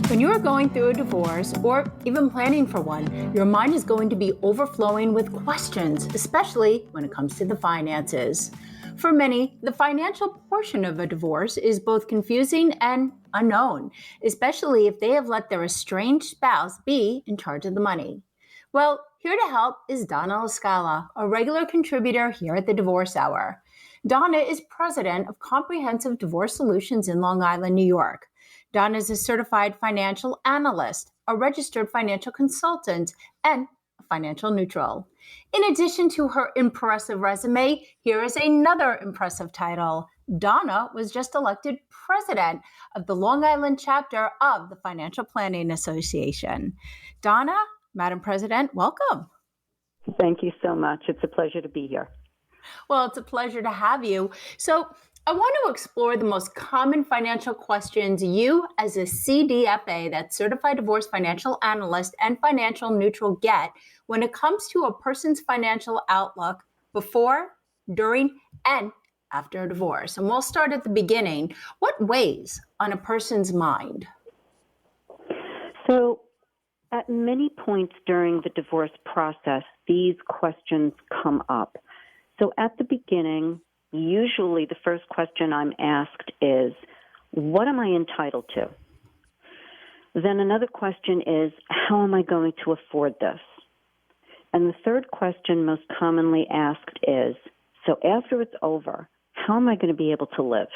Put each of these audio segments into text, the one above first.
When you are going through a divorce or even planning for one, your mind is going to be overflowing with questions, especially when it comes to the finances. For many, the financial portion of a divorce is both confusing and unknown, especially if they have let their estranged spouse be in charge of the money. Well, here to help is Donna LaScala, a regular contributor here at the Divorce Hour. Donna is president of Comprehensive Divorce Solutions in Long Island, New York. Donna is a certified financial analyst, a registered financial consultant, and a financial neutral. In addition to her impressive resume, here is another impressive title. Donna was just elected president of the Long Island chapter of the Financial Planning Association. Donna, Madam President, welcome. Thank you so much. It's a pleasure to be here. Well, it's a pleasure to have you. So I want to explore the most common financial questions you, as a CDFA, that's Certified Divorce Financial Analyst and Financial Neutral, get when it comes to a person's financial outlook before, during, and after a divorce. And we'll start at the beginning. What weighs on a person's mind? So, at many points during the divorce process, these questions come up. So at the beginning, usually the first question I'm asked is, what am I entitled to? Then another question is, how am I going to afford this? And the third question most commonly asked is, so after it's over, how am I going to be able to live?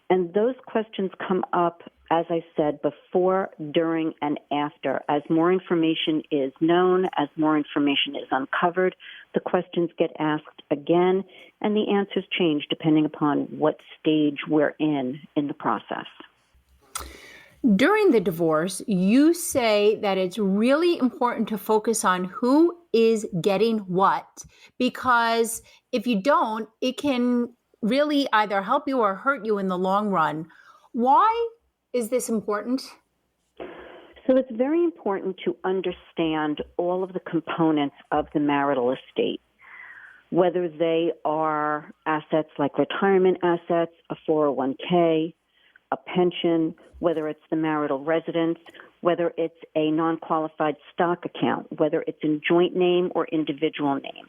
And those questions come up, as I said, before, during, and after. As more information is known, as more information is uncovered, the questions get asked again, and the answers change depending upon what stage we're in the process. During the divorce, you say that it's really important to focus on who is getting what, because if you don't, it can really either help you or hurt you in the long run. Why is this important? So it's very important to understand all of the components of the marital estate, whether they are assets like retirement assets, a 401k, a pension, whether it's the marital residence, whether it's a non-qualified stock account, whether it's in joint name or individual name.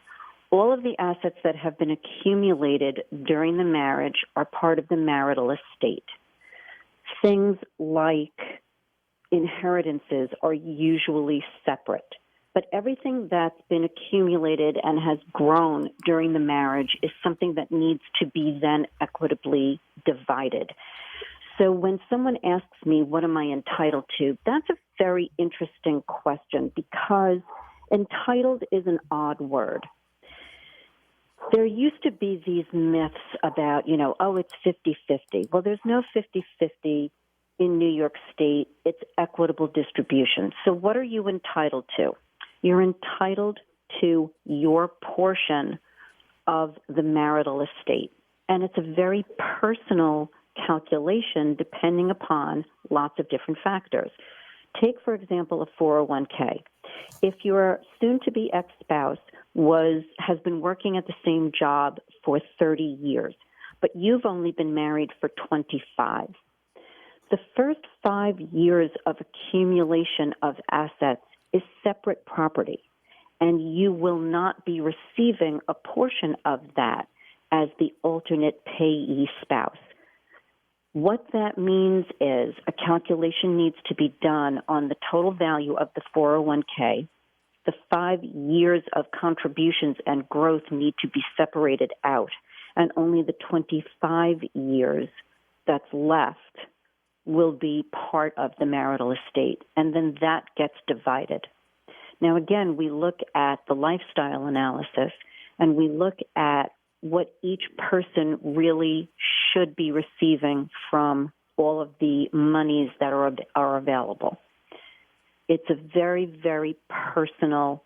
All of the assets that have been accumulated during the marriage are part of the marital estate. Things like inheritances are usually separate, but everything that's been accumulated and has grown during the marriage is something that needs to be then equitably divided. So when someone asks me, what am I entitled to? That's a very interesting question because entitled is an odd word. There used to be these myths about, it's 50-50. Well, there's no 50-50 in New York State. It's equitable distribution. So what are you entitled to? You're entitled to your portion of the marital estate. And it's a very personal calculation depending upon lots of different factors. Take, for example, a 401k. If your soon-to-be ex-spouse has been working at the same job for 30 years, but you've only been married for 25, the first 5 years of accumulation of assets is separate property, and you will not be receiving a portion of that as the alternate payee spouse. What that means is a calculation needs to be done on the total value of the 401k. The 5 years of contributions and growth need to be separated out, and only the 25 years that's left will be part of the marital estate, and then that gets divided. Now, again, we look at the lifestyle analysis, and we look at what each person really should be receiving from all of the monies that are available. It's a very, very personal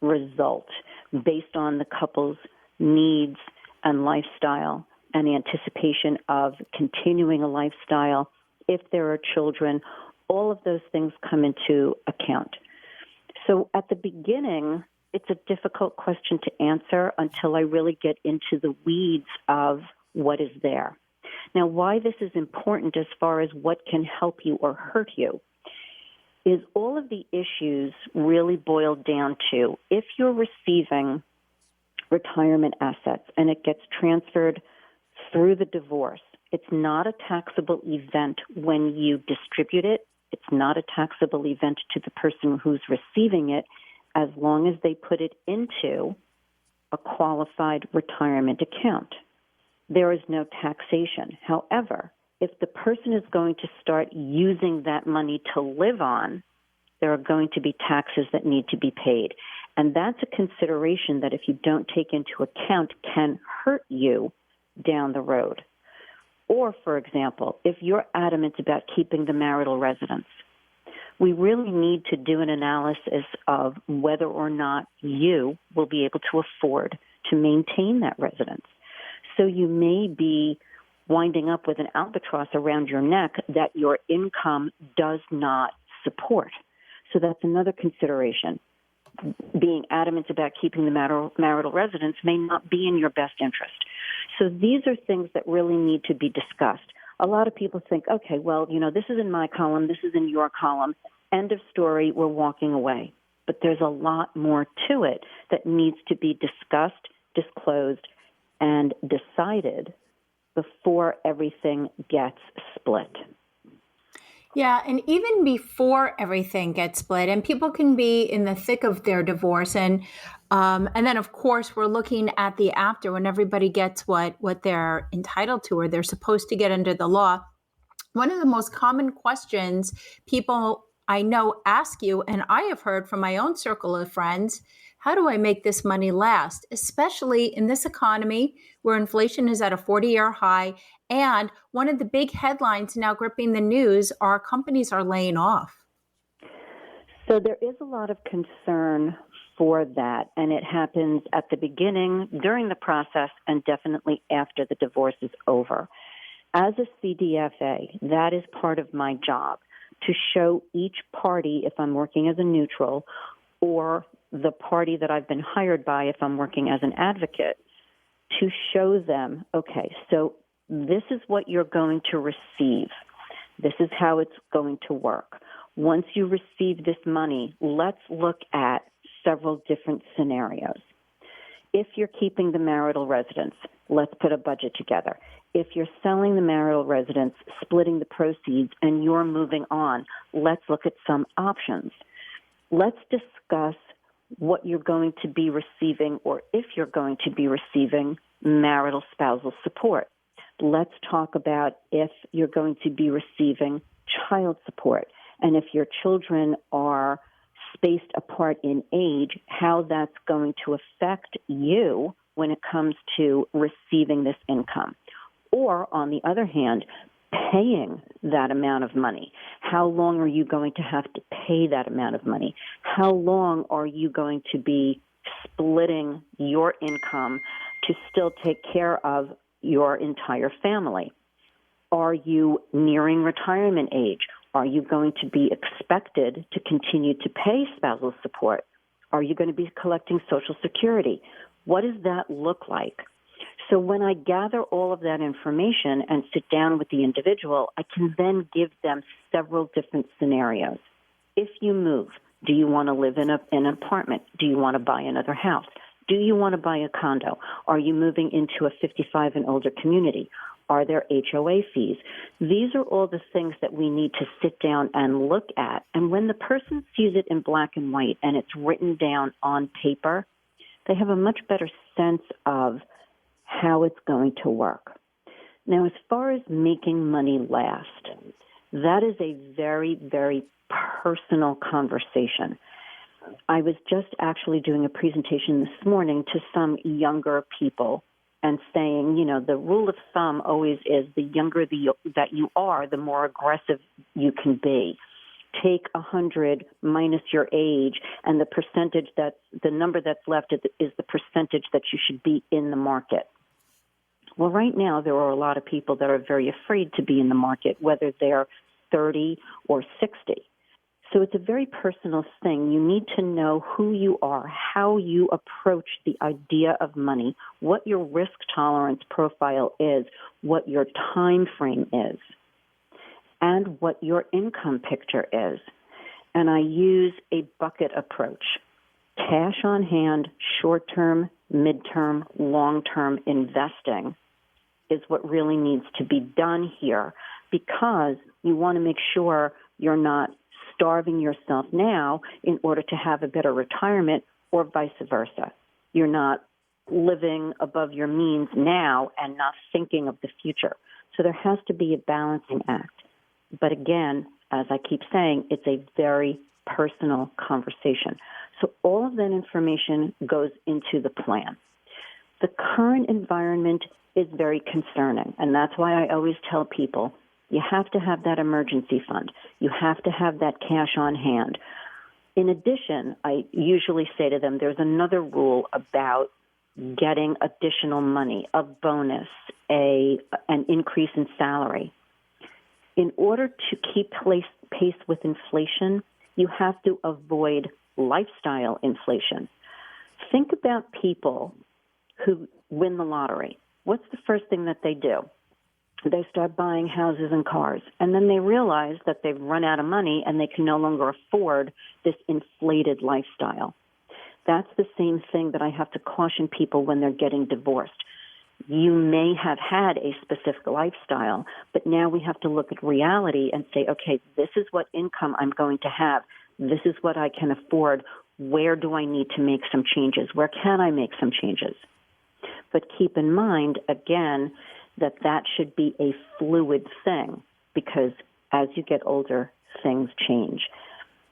result based on the couple's needs and lifestyle and anticipation of continuing a lifestyle. If there are children, all of those things come into account. So at the beginning, it's a difficult question to answer until I really get into the weeds of what is there. Now, why this is important as far as what can help you or hurt you is all of the issues really boil down to if you're receiving retirement assets and it gets transferred through the divorce, it's not a taxable event when you distribute it. It's not a taxable event to the person who's receiving it as long as they put it into a qualified retirement account. There is no taxation. However, if the person is going to start using that money to live on, there are going to be taxes that need to be paid. And that's a consideration that if you don't take into account can hurt you down the road. Or, for example, if you're adamant about keeping the marital residence, we really need to do an analysis of whether or not you will be able to afford to maintain that residence. So you may be winding up with an albatross around your neck that your income does not support. So that's another consideration. Being adamant about keeping the marital residence may not be in your best interest. So these are things that really need to be discussed. A lot of people think, okay, well, this is in my column, this is in your column, end of story, we're walking away. But there's a lot more to it that needs to be discussed, disclosed, and decided before everything gets split. Yeah, and even before everything gets split, and people can be in the thick of their divorce, and then of course we're looking at the after when everybody gets what they're entitled to or they're supposed to get under the law. One of the most common questions people I know ask you, and I have heard from my own circle of friends, how do I make this money last? Especially in this economy where inflation is at a 40-year high. And one of the big headlines now gripping the news are companies are laying off. So there is a lot of concern for that, and it happens at the beginning, during the process, and definitely after the divorce is over. As a CDFA, that is part of my job, to show each party, if I'm working as a neutral, or the party that I've been hired by if I'm working as an advocate, to show them, okay, so this is what you're going to receive. This is how it's going to work. Once you receive this money, let's look at several different scenarios. If you're keeping the marital residence, let's put a budget together. If you're selling the marital residence, splitting the proceeds, and you're moving on, let's look at some options. Let's discuss what you're going to be receiving, or if you're going to be receiving marital spousal support. Let's talk about if you're going to be receiving child support, and if your children are spaced apart in age, how that's going to affect you when it comes to receiving this income. Or, on the other hand, paying that amount of money. How long are you going to have to pay that amount of money? How long are you going to be splitting your income to still take care of your entire family? Are you nearing retirement age? Are you going to be expected to continue to pay spousal support? Are you going to be collecting Social Security? What does that look like? So when I gather all of that information and sit down with the individual, I can then give them several different scenarios. If you move, do you want to live in an apartment? Do you want to buy another house? Do you want to buy a condo? Are you moving into a 55 and older community? Are there HOA fees? These are all the things that we need to sit down and look at. And when the person sees it in black and white and it's written down on paper, they have a much better sense of how it's going to work. Now, as far as making money last, that is a very, very personal conversation. I was just actually doing a presentation this morning to some younger people and saying, the rule of thumb always is the younger that you are, the more aggressive you can be. Take 100 minus your age, and the number that's left is the percentage that you should be in the market. Well, right now, there are a lot of people that are very afraid to be in the market, whether they're 30 or 60. So it's a very personal thing. You need to know who you are, how you approach the idea of money, what your risk tolerance profile is, what your time frame is, and what your income picture is. And I use a bucket approach. Cash on hand, short-term, mid-term, long-term investing is what really needs to be done here, because you want to make sure you're not starving yourself now in order to have a better retirement, or vice versa. You're not living above your means now and not thinking of the future. So there has to be a balancing act. But again, as I keep saying, it's a very personal conversation. So all of that information goes into the plan. The current environment is very concerning, and that's why I always tell people, you have to have that emergency fund. You have to have that cash on hand. In addition, I usually say to them, there's another rule about getting additional money, a bonus, an increase in salary. In order to keep pace with inflation, you have to avoid lifestyle inflation. Think about people who win the lottery. What's the first thing that they do? They start buying houses and cars, and then they realize that they've run out of money and they can no longer afford this inflated lifestyle. That's the same thing that I have to caution people when they're getting divorced. You may have had a specific lifestyle, but now we have to look at reality and say, okay, this is what income I'm going to have. This is what I can afford. Where do I need to make some changes? Where can I make some changes? But keep in mind, again, that should be a fluid thing, because as you get older, things change.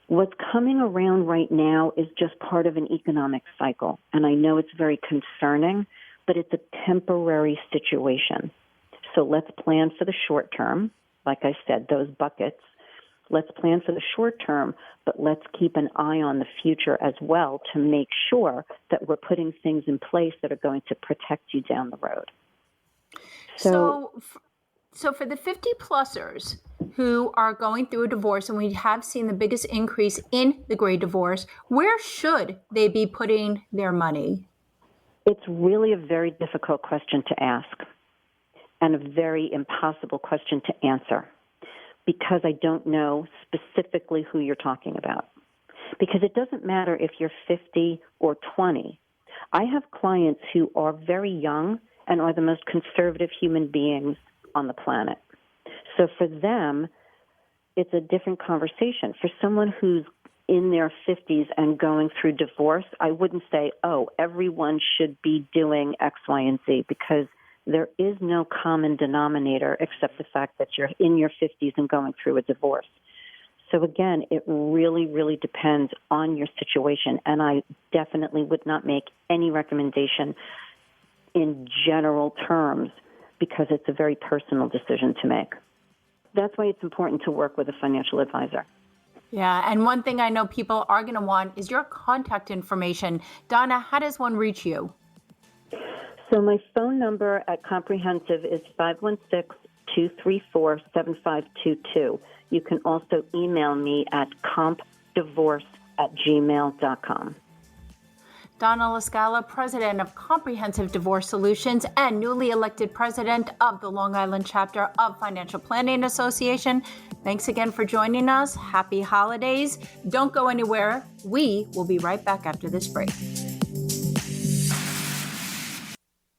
What's coming around right now is just part of an economic cycle, and I know it's very concerning, but it's a temporary situation. So let's plan for the short term. Like I said, those buckets. Let's plan for the short term, but let's keep an eye on the future as well to make sure that we're putting things in place that are going to protect you down the road. So for the 50-plussers who are going through a divorce, and we have seen the biggest increase in the Great Divorce, where should they be putting their money? It's really a very difficult question to ask, and a very impossible question to answer, because I don't know specifically who you're talking about. Because it doesn't matter if you're 50 or 20. I have clients who are very young and are the most conservative human beings on the planet. So for them, it's a different conversation. For someone who's in their 50s and going through divorce, I wouldn't say, oh, everyone should be doing X, Y, and Z, because there is no common denominator except the fact that you're in your 50s and going through a divorce. So again, it really, really depends on your situation, and I definitely would not make any recommendation in general terms, because it's a very personal decision to make. That's why it's important to work with a financial advisor. Yeah, and one thing I know people are going to want is your contact information. Donna, how does one reach you? So my phone number at Comprehensive is 516-234-7522. You can also email me at compdivorce@gmail.com. Donna LaScala, president of Comprehensive Divorce Solutions and newly elected president of the Long Island chapter of Financial Planning Association. Thanks again for joining us. Happy holidays. Don't go anywhere. We will be right back after this break.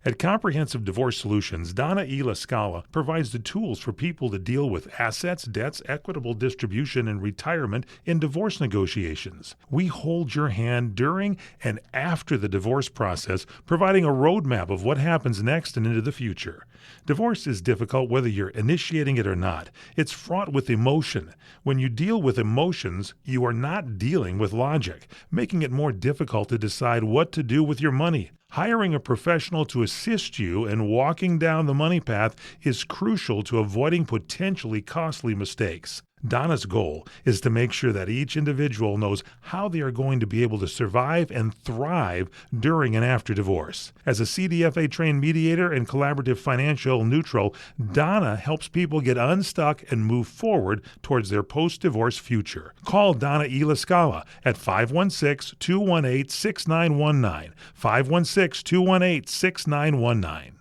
At Comprehensive Divorce Solutions, Donna LaScala provides the tools for people to deal with assets, debts, equitable distribution, and retirement in divorce negotiations. We hold your hand during and after the divorce process, providing a roadmap of what happens next and into the future. Divorce is difficult whether you're initiating it or not. It's fraught with emotion. When you deal with emotions, you are not dealing with logic, making it more difficult to decide what to do with your money. Hiring a professional to assist you in walking down the money path is crucial to avoiding potentially costly mistakes. Donna's goal is to make sure that each individual knows how they are going to be able to survive and thrive during and after divorce. As a CDFA-trained mediator and collaborative financial neutral, Donna helps people get unstuck and move forward towards their post-divorce future. Call Donna LaScala at 516-218-6919, 516-218-6919.